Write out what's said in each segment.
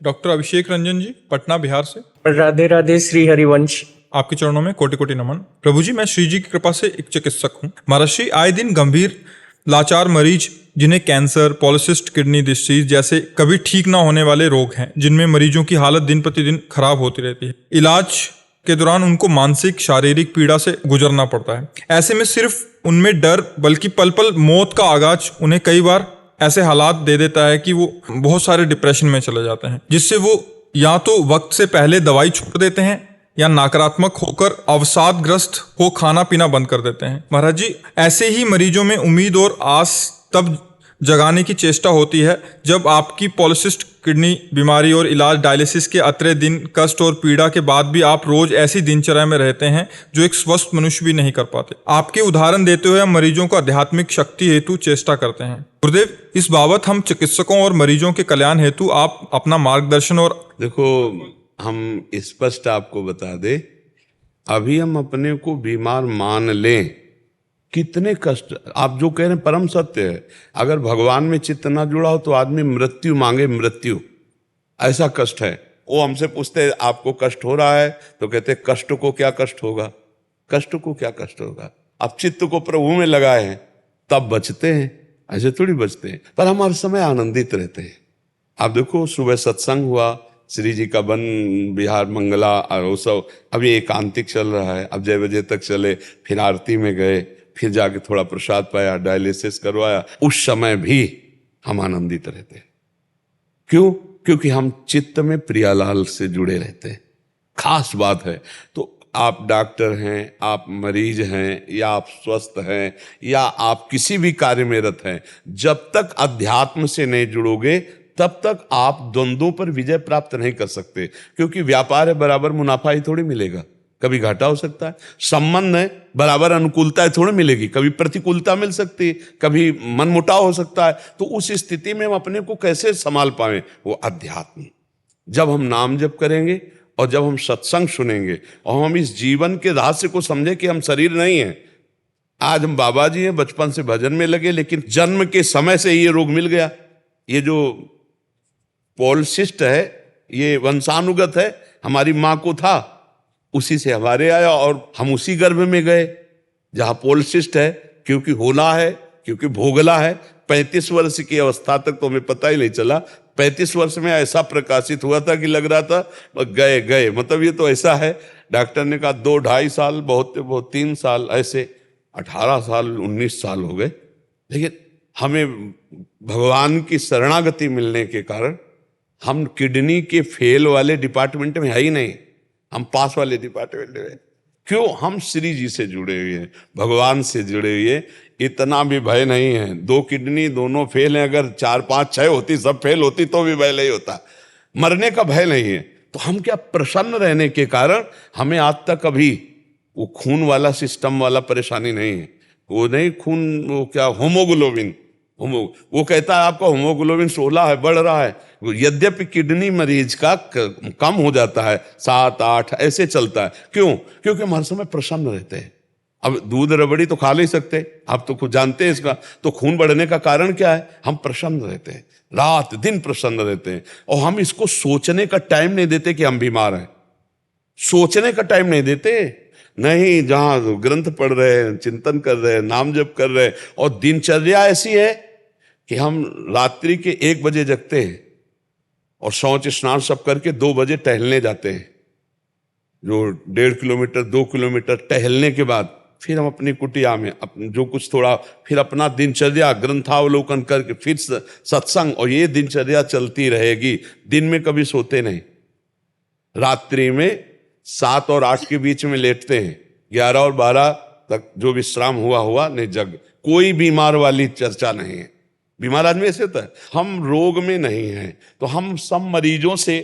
Doctor अभिषेक रंजन जी, पटना बिहार से। राधे राधे श्री हरिवंश। आपके चरणों में कोटि कोटि नमन। प्रभु जी, मैं श्री जी की कृपा से एक चिकित्सक हूँ। महर्षि, आए दिन गंभीर लाचार मरीज जिन्हें कैंसर, पॉलिसिस्ट किडनी डिसीज जैसे कभी ठीक ना होने वाले रोग हैं, जिनमें मरीजों की हालत दिन प्रतिदिन खराब होती रहती है। इलाज के दौरान उनको मानसिक शारीरिक पीड़ा से गुजरना पड़ता है। ऐसे में सिर्फ उनमें डर बल्कि पल पल मौत का आगाज उन्हें कई बार ऐसे हालात दे देता है कि वो बहुत सारे डिप्रेशन में चले जाते हैं, जिससे वो या तो वक्त से पहले दवाई छोड़ देते हैं या नकारात्मक होकर अवसादग्रस्त हो खाना पीना बंद कर देते हैं। महाराज जी, ऐसे ही मरीजों में उम्मीद और आस तब जगाने की चेष्टा होती है जब आपकी पॉलिसिस्ट किडनी बीमारी और इलाज डायलिसिस के अतरे दिन कष्ट और पीड़ा के बाद भी आप रोज ऐसी दिनचर्या में रहते हैं जो एक स्वस्थ मनुष्य भी नहीं कर पाते। आपके उदाहरण देते हुए हम मरीजों को आध्यात्मिक शक्ति हेतु चेष्टा करते हैं। गुरुदेव, इस बाबत हम चिकित्सकों और मरीजों के कल्याण हेतु आप अपना मार्गदर्शन और देखो, हम स्पष्ट आपको बता दे, अभी हम अपने को बीमार मान लें, कितने कष्ट आप जो कह रहे हैं परम सत्य है। अगर भगवान में चित्त ना जुड़ा हो तो आदमी मृत्यु मांगे, मृत्यु, ऐसा कष्ट है। वो हमसे पूछते हैं आपको कष्ट हो रहा है, तो कहते हैं कष्ट को क्या कष्ट होगा, कष्ट को क्या कष्ट होगा। आप चित्त को प्रभु में लगाए हैं तब बचते हैं, ऐसे थोड़ी बचते हैं। पर हम हर समय आनंदित रहते हैं। आप देखो, सुबह सत्संग हुआ, श्री जी का वन बिहार मंगला और वो सब अभी एकांतिक चल रहा है। अब 6 बजे तक चले, फिर आरती में गए, फिर जाके थोड़ा प्रसाद पाया, डायलिसिस करवाया। उस समय भी हम आनंदित रहते हैं। क्यों? क्योंकि हम चित्त में प्रियालाल से जुड़े रहते हैं। खास बात है। तो आप डॉक्टर हैं, आप मरीज हैं, या आप स्वस्थ हैं, या आप किसी भी कार्य में रत हैं, जब तक अध्यात्म से नहीं जुड़ोगे तब तक आप द्वंद्वों पर विजय प्राप्त नहीं कर सकते। क्योंकि व्यापार है, बराबर मुनाफा ही थोड़ी मिलेगा, कभी घाटा हो सकता है। संबंध है, बराबर अनुकूलता है थोड़ी मिलेगी, कभी प्रतिकूलता मिल सकती है, कभी मनमुटाव हो सकता है। तो उस स्थिति में हम अपने को कैसे संभाल पाएं? वो अध्यात्म। जब हम नाम जप करेंगे और जब हम सत्संग सुनेंगे और हम इस जीवन के रहस्य को समझे कि हम शरीर नहीं है। आज हम बाबा जी हैं, बचपन से भजन में लगे, लेकिन जन्म के समय से ये रोग मिल गया। ये जो पॉलिसिस्ट है, ये वंशानुगत है, हमारी माँ को था, उसी से हमारे आया और हम उसी गर्भ में गए जहां पॉलिसिस्ट है। क्योंकि होना है, क्योंकि भोगला है। 35 वर्ष की अवस्था तक तो हमें पता ही नहीं चला। 35 वर्ष में ऐसा प्रकाशित हुआ था कि लग रहा था गए गए, मतलब ये तो ऐसा है। डॉक्टर ने कहा 2-2.5 साल, बहुत 3 साल, ऐसे 18 साल 19 साल हो गए। लेकिन हमें भगवान की शरणागति मिलने के कारण हम किडनी के फेल वाले डिपार्टमेंट में है ही नहीं, हम पास वाले डिपार्टमेंट में। क्यों? हम श्री जी से जुड़े हुए हैं, भगवान से जुड़े हुए। इतना भी भय नहीं है। 2 किडनी दोनों फेल हैं, अगर 4, 5, 6 होती, सब फेल होती तो भी भय नहीं होता। मरने का भय नहीं है। तो हम क्या, प्रसन्न रहने के कारण हमें आज तक अभी वो खून वाला सिस्टम वाला परेशानी नहीं है। वो नहीं खून, वो क्या होमोग्लोबिन, वो कहता है आपका होमोग्लोबिन 16 है, बढ़ रहा है। यद्यपि किडनी मरीज का कम हो जाता है, 7, 8 ऐसे चलता है। क्यों? क्योंकि हम हर समय प्रसन्न रहते हैं। अब दूध रबड़ी तो खा नहीं सकते, आप तो खुद जानते हैं इसका। तो खून बढ़ने का कारण क्या है? हम प्रसन्न रहते हैं, रात दिन प्रसन्न रहते हैं। और हम इसको सोचने का टाइम नहीं देते कि हम बीमार हैं। सोचने का टाइम नहीं देते। नहीं, जहां ग्रंथ पढ़ रहे हैं, चिंतन कर रहे हैं, नाम जप कर रहे हैं, और दिनचर्या ऐसी है कि हम रात्रि के 1 बजे जगते हैं और शौच स्नान सब करके 2 बजे टहलने जाते हैं। जो 1.5 किलोमीटर 2 किलोमीटर टहलने के बाद फिर हम अपनी कुटिया में जो कुछ थोड़ा, फिर अपना दिनचर्या ग्रंथावलोकन करके फिर सत्संग, और ये दिनचर्या चलती रहेगी। दिन में कभी सोते नहीं, रात्रि में 7 और 8 के बीच में लेटते हैं, 11 और 12 तक जो विश्राम हुआ नहीं, जग। कोई बीमार वाली चर्चा नहीं है। बीमार आदमी ऐसे होता है। हम रोग में नहीं हैं। तो हम सब मरीजों से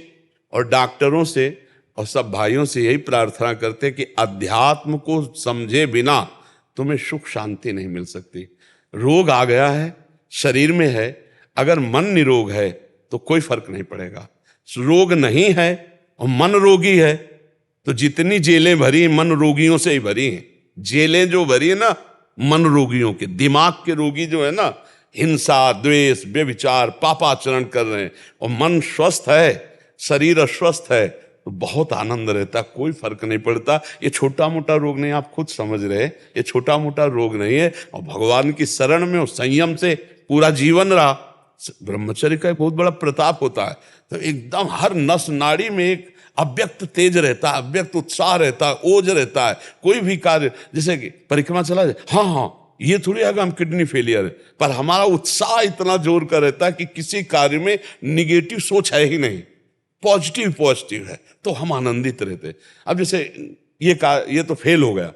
और डॉक्टरों से और सब भाइयों से यही प्रार्थना करते कि अध्यात्म को समझे बिना तुम्हें सुख शांति नहीं मिल सकती। रोग आ गया है, शरीर में है, अगर मन निरोग है तो कोई फर्क नहीं पड़ेगा। रोग नहीं है और मन रोगी है तो जितनी जेलें भरी, मन रोगियों से ही भरी हैं। जेलें जो भरी है ना, मन रोगियों के, दिमाग के रोगी जो है ना, हिंसा, द्वेष, व्यभिचार, पापाचरण कर रहे हैं। और मन स्वस्थ है, शरीर अस्वस्थ है तो बहुत आनंद रहता, कोई फर्क नहीं पड़ता। ये छोटा मोटा रोग नहीं, आप खुद समझ रहे, ये छोटा मोटा रोग नहीं है। और भगवान की शरण में और संयम से पूरा जीवन रहा। ब्रह्मचर्य का एक बहुत बड़ा प्रताप होता है, तो एकदम हर नस नाड़ी में एक अव्यक्त तेज रहता है, अव्यक्त उत्साह रहता है, ओज रहता है। कोई भी कार्य, जैसे कि परिक्रमा चला जाए, हाँ ये थोड़ी आगे हम किडनी फेलियर है, पर हमारा उत्साह इतना जोर का रहता है कि किसी कार्य में निगेटिव सोच है ही नहीं, पॉजिटिव है, तो हम आनंदित रहते। अब जैसे ये तो फेल हो गया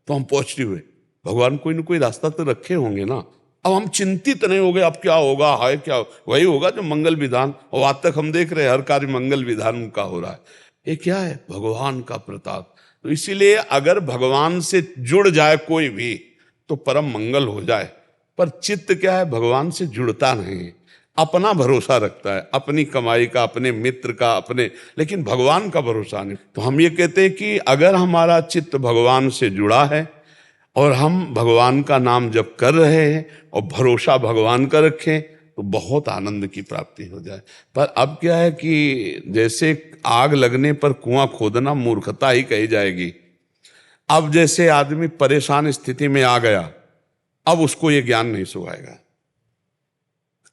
तो हम पॉजिटिव हुए, भगवान कोई ना कोई रास्ता तो रखे होंगे ना। अब हम चिंतित नहीं हो गए अब क्या होगा, हाय क्या, वही होगा जो मंगल विधान, और आज तक हम देख रहे हैं हर कार्य मंगल विधान का हो रहा है। ये क्या है? भगवान का प्रताप। तो इसीलिए अगर भगवान से जुड़ जाए कोई भी तो परम मंगल हो जाए। पर चित्त क्या है? भगवान से जुड़ता नहीं, अपना भरोसा रखता है, अपनी कमाई का, अपने मित्र का, अपने, लेकिन भगवान का भरोसा नहीं। तो हम ये कहते हैं कि अगर हमारा चित्त भगवान से जुड़ा है और हम भगवान का नाम जप कर रहे हैं और भरोसा भगवान का रखें तो बहुत आनंद की प्राप्ति हो जाए। पर अब क्या है कि जैसे आग लगने पर कुआं खोदना मूर्खता ही कही जाएगी। अब जैसे आदमी परेशान स्थिति में आ गया, अब उसको ये ज्ञान नहीं सुहाएगा,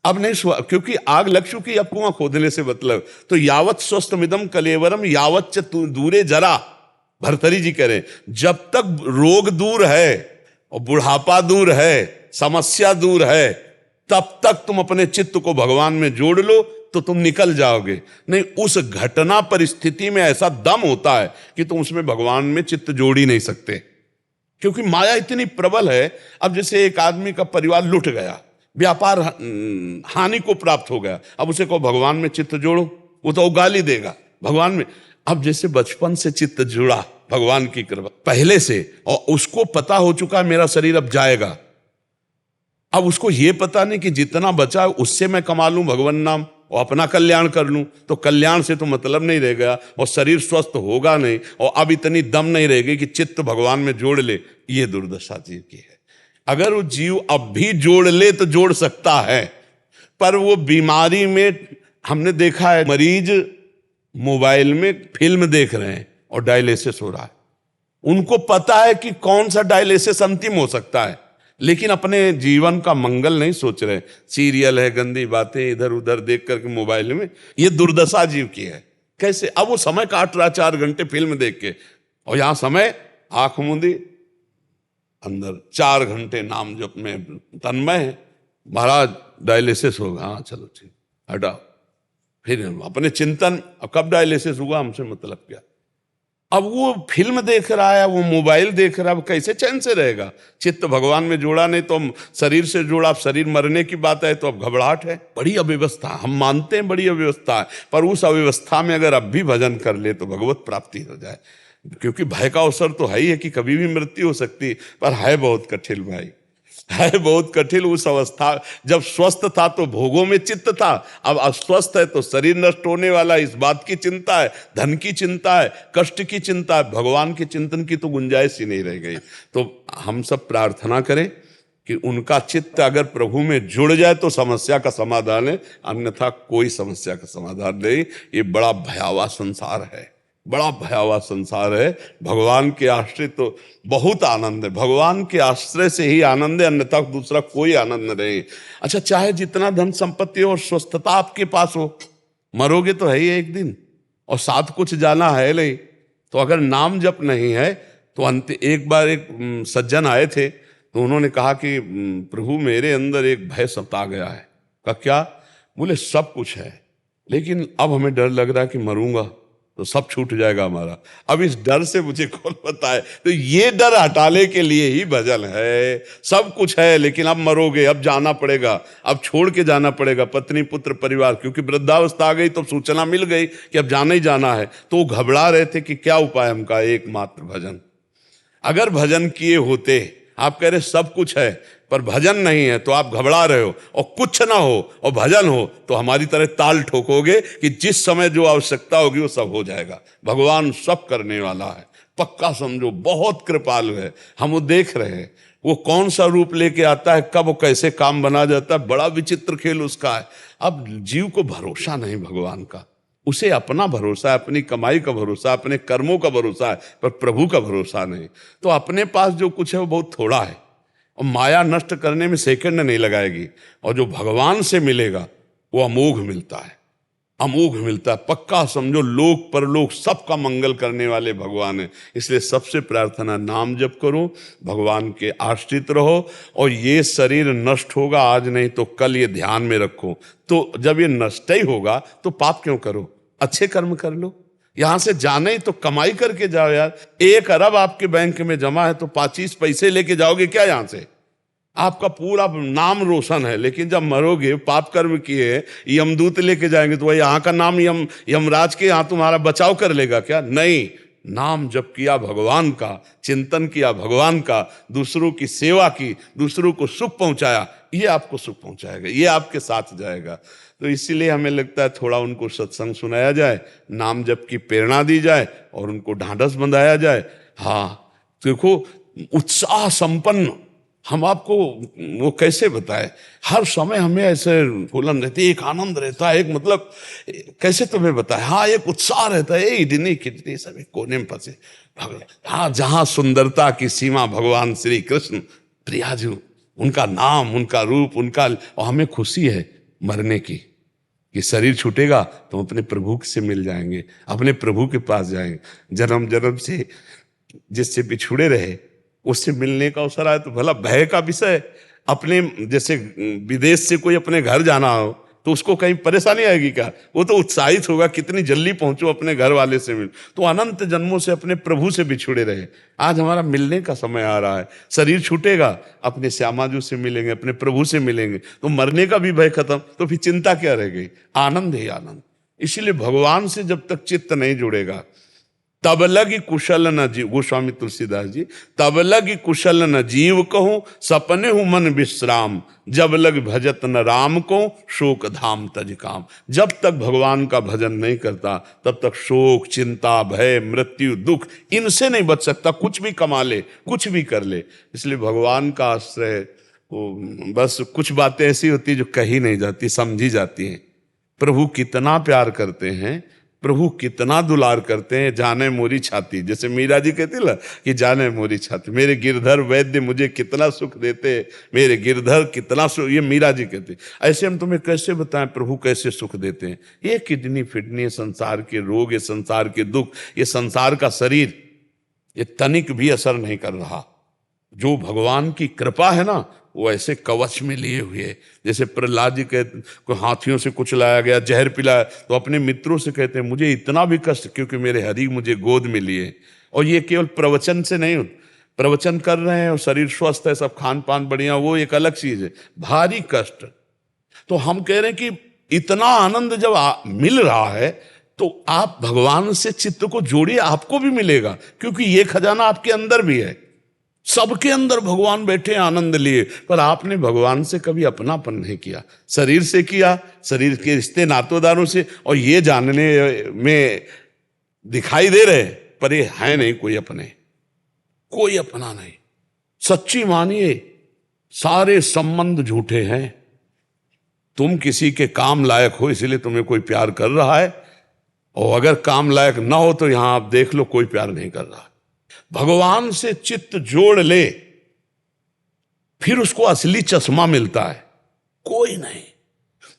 अब नहीं सुहा, क्योंकि आग लग चुकी, अब कुआं खोदने से मतलब। तो यावत स्वस्थमिदम कलेवरम यावत च दूरे जरा, भर्तरी जी कह रहे हैं जब तक रोग दूर है और बुढ़ापा दूर है, समस्या दूर है, तब तक तुम अपने चित्त को भगवान में जोड़ लो तो तुम निकल जाओगे। नहीं, उस घटना परिस्थिति में ऐसा दम होता है कि तुम उसमें भगवान में चित्त जोड़ ही नहीं सकते, क्योंकि माया इतनी प्रबल है। अब जैसे एक आदमी का परिवार लुट गया, व्यापार हानि को प्राप्त हो गया, अब उसे कहो भगवान में चित्त जोड़ो, वो तो गाली देगा भगवान में। अब जैसे बचपन से चित्त जुड़ा भगवान की कृपा पहले से, और उसको पता हो चुका मेरा शरीर अब जाएगा, अब उसको ये पता नहीं कि जितना बचा उससे मैं कमा लूं भगवान नाम और अपना कल्याण कर लूं, तो कल्याण से तो मतलब नहीं रह गया और शरीर स्वस्थ होगा नहीं, और अब इतनी दम नहीं रहेगी कि चित्त भगवान में जोड़ ले। ये दुर्दशा जीव की है। अगर वो जीव अब भी जोड़ ले तो जोड़ सकता है, पर वो बीमारी में हमने देखा है मरीज मोबाइल में फिल्म देख रहे हैं और डायलिसिस हो रहा है, उनको पता है कि कौन सा डायलिसिस अंतिम हो सकता है, लेकिन अपने जीवन का मंगल नहीं सोच रहे। सीरियल है, गंदी बातें इधर उधर देख करके मोबाइल में, ये दुर्दशा जीव की है। कैसे? अब वो समय काट रहा 4 घंटे फिल्म देख के, और यहां समय आंख मूंदी अंदर 4 घंटे नाम जप में तन्मय है। महाराज डायलिसिस होगा, हाँ चलो ठीक, हटाओ, फिर अपने चिंतन, कब डायलिसिस हुआ हमसे मतलब क्या। अब वो फिल्म देख रहा है, वो मोबाइल देख रहा है, कैसे चैन से रहेगा? चित्त भगवान में जोड़ा नहीं तो हम शरीर से जोड़ा, अब शरीर मरने की बात है तो अब घबराहट है। बड़ी अव्यवस्था, हम मानते हैं बड़ी अव्यवस्था है, पर उस अव्यवस्था में अगर अब भी भजन कर ले तो भगवत प्राप्ति हो जाए। क्योंकि भय का अवसर तो है ही है कि कभी भी मृत्यु हो सकती, पर है बहुत कठिन भाई, है बहुत कठिन। उस अवस्था जब स्वस्थ था तो भोगों में चित्त था, अब अस्वस्थ है तो शरीर नष्ट होने वाला है, इस बात की चिंता है, धन की चिंता है, कष्ट की चिंता है, भगवान के चिंतन की तो गुंजाइश ही नहीं रह गई। तो हम सब प्रार्थना करें कि उनका चित्त अगर प्रभु में जुड़ जाए तो समस्या का समाधान है, अन्यथा कोई समस्या का समाधान नहीं। ये बड़ा भयावह संसार है, बड़ा भयावह संसार है। भगवान के आश्रय तो बहुत आनंद है, भगवान के आश्रय से ही आनंद है, अन्यथा दूसरा कोई आनंद नहीं। अच्छा, चाहे जितना धन संपत्ति और स्वस्थता आपके पास हो, मरोगे तो है ही एक दिन, और साथ कुछ जाना है नहीं। तो अगर नाम जप नहीं है तो एक बार एक सज्जन आए थे, तो उन्होंने कहा कि प्रभु मेरे अंदर एक भय सता गया है। कहा क्या? बोले सब कुछ है, लेकिन अब हमें डर लग रहा है कि मरूंगा तो सब छूट जाएगा हमारा। अब इस डर से मुझे कौन बताए? तो ये डर हटाने के लिए ही भजन है। सब कुछ है लेकिन अब मरोगे, अब जाना पड़ेगा, अब छोड़ के जाना पड़ेगा पत्नी पुत्र परिवार, क्योंकि वृद्धावस्था आ गई तो सूचना मिल गई कि अब जाना ही जाना है। तो वो घबरा रहे थे कि क्या उपाय हमका? एकमात्र भजन। अगर भजन किए होते, आप कह रहे सब कुछ है पर भजन नहीं है, तो आप घबरा रहे हो, और कुछ ना हो और भजन हो तो हमारी तरह ताल ठोकोगे कि जिस समय जो आवश्यकता होगी वो सब हो जाएगा। भगवान सब करने वाला है, पक्का समझो, बहुत कृपालु है। हम वो देख रहे हैं, वो कौन सा रूप लेके आता है, कब वो कैसे काम बना जाता है, बड़ा विचित्र खेल उसका है। अब जीव को भरोसा नहीं भगवान का, उसे अपना भरोसा है, अपनी कमाई का भरोसा, अपने कर्मों का भरोसा है, पर प्रभु का भरोसा नहीं। तो अपने पास जो कुछ है वो बहुत थोड़ा है और माया नष्ट करने में सेकंड नहीं लगाएगी। और जो भगवान से मिलेगा वो अमोघ मिलता है, अमोघ मिलता है। पक्का समझो लोक परलोक सबका मंगल करने वाले भगवान है। इसलिए सबसे प्रार्थना, नाम जप करो, भगवान के आश्रित रहो। और ये शरीर नष्ट होगा आज नहीं तो कल, ये ध्यान में रखो। तो जब ये नष्ट ही होगा तो पाप क्यों करो, अच्छे कर्म कर लो। यहां से जाने ही तो कमाई करके जाओ यार। 1 अरब आपके बैंक में जमा है तो 25 पैसे लेके जाओगे क्या यहां से? आपका पूरा नाम रोशन है, लेकिन जब मरोगे पाप कर्म किए, यमदूत लेके जाएंगे तो वही यहाँ का नाम यमराज के यहाँ तुम्हारा बचाव कर लेगा क्या? नहीं, नाम जप किया भगवान का, चिंतन किया भगवान का, दूसरों की सेवा की, दूसरों को सुख पहुंचाया, ये आपको सुख पहुंचाएगा, ये आपके साथ जाएगा। तो इसीलिए हमें लगता है थोड़ा उनको सत्संग सुनाया जाए, नाम जप की प्रेरणा दी जाए और उनको ढांढस बंधाया जाए। हाँ देखो, उत्साह संपन्न हम आपको वो कैसे बताए, हर समय हमें ऐसे फूलन रहती है, एक आनंद रहता है, एक मतलब कैसे तुम्हें बताए, हाँ एक उत्साह रहता है। इतनी कितनी सभी कोने में फंसे भगवान, हाँ जहाँ सुंदरता की सीमा भगवान श्री कृष्ण प्रियाजू, उनका नाम, उनका रूप, उनका। और हमें खुशी है मरने की कि शरीर छूटेगा तो हम अपने प्रभु से मिल जाएंगे, अपने प्रभु के पास जाएंगे। जन्म जन्म से जिससे बिछुड़े रहे उससे मिलने का अवसर आए तो भला भय का विषय। अपने जैसे विदेश से कोई अपने घर जाना हो तो उसको कहीं परेशानी आएगी क्या? वो तो उत्साहित होगा, कितनी जल्दी पहुंचो अपने घर वाले से मिल। तो अनंत जन्मों से अपने प्रभु से बिछुड़े रहे, आज हमारा मिलने का समय आ रहा है। शरीर छूटेगा, अपने श्यामाजू से मिलेंगे, अपने प्रभु से मिलेंगे, तो मरने का भी भय खत्म। तो फिर चिंता क्या रह गई? आनंद ही आनंद। इसीलिए भगवान से जब तक चित्त नहीं जुड़ेगा तब लगी कुशल न जीव, गोस्वामी तुलसीदास जी, तब लगी कुशल न जीव कहूं, सपने हूं मन विश्राम, जब लग भजत न राम को, शोक धाम तज काम। जब तक भगवान का भजन नहीं करता तब तक शोक, चिंता, भय, मृत्यु, दुख, इनसे नहीं बच सकता। कुछ भी कमा ले, कुछ भी कर ले। इसलिए भगवान का आश्रय, वो बस कुछ बातें ऐसी होती जो कही नहीं जाती, समझी जाती हैं। प्रभु कितना प्यार करते हैं, प्रभु कितना दुलार करते हैं। जाने मोरी छाती, जैसे मीरा जी कहती ना कि जाने मोरी छाती, मेरे गिरधर वैद्य मुझे कितना सुख देते, मेरे गिरधर कितना सुख, ये मीरा जी कहते। ऐसे हम तुम्हें कैसे बताएं प्रभु कैसे सुख देते हैं। ये किडनी फिडनी, संसार के रोग, ये संसार के दुख, ये संसार का शरीर, ये तनिक भी असर नहीं कर रहा। जो भगवान की कृपा है ना, वो ऐसे कवच में लिए हुए। जैसे प्रहलाद जी कहते, को हाथियों से कुछ लाया गया, जहर पिलाया, तो अपने मित्रों से कहते हैं मुझे इतना भी कष्ट क्योंकि मेरे हरि मुझे गोद में लिए। और ये केवल प्रवचन से नहीं, प्रवचन कर रहे हैं और शरीर स्वस्थ है, सब खान पान बढ़िया, वो एक अलग चीज है। भारी कष्ट, तो हम कह रहे हैं कि इतना आनंद जब मिल रहा है तो आप भगवान से चित्त को जोड़िए, आपको भी मिलेगा। क्योंकि ये खजाना आपके अंदर भी है, सबके अंदर भगवान बैठे आनंद लिए। पर आपने भगवान से कभी अपनापन नहीं किया, शरीर से किया, शरीर के रिश्ते नातोदारों से, और ये जानने में दिखाई दे रहे पर ये है नहीं कोई अपने, कोई अपना नहीं। सच्ची मानिए सारे संबंध झूठे हैं। तुम किसी के काम लायक हो इसलिए तुम्हें कोई प्यार कर रहा है, और अगर काम लायक ना हो तो यहां आप देख लो कोई प्यार नहीं कर रहा। भगवान से चित्त जोड़ ले, फिर उसको असली चश्मा मिलता है, कोई नहीं।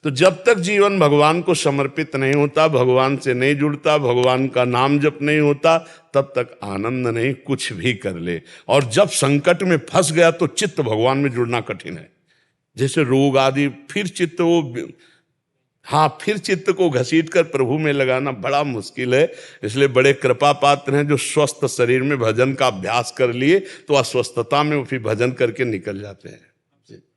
तो जब तक जीवन भगवान को समर्पित नहीं होता, भगवान से नहीं जुड़ता, भगवान का नाम जप नहीं होता, तब तक आनंद नहीं। कुछ भी कर ले, और जब संकट में फंस गया तो चित्त भगवान में जुड़ना कठिन है। जैसे रोग आदि, फिर चित्त वो, हाँ फिर चित्त को घसीट कर प्रभु में लगाना बड़ा मुश्किल है। इसलिए बड़े कृपा पात्र हैं जो स्वस्थ शरीर में भजन का अभ्यास कर लिए तो अस्वस्थता में वो फिर भजन करके निकल जाते हैं।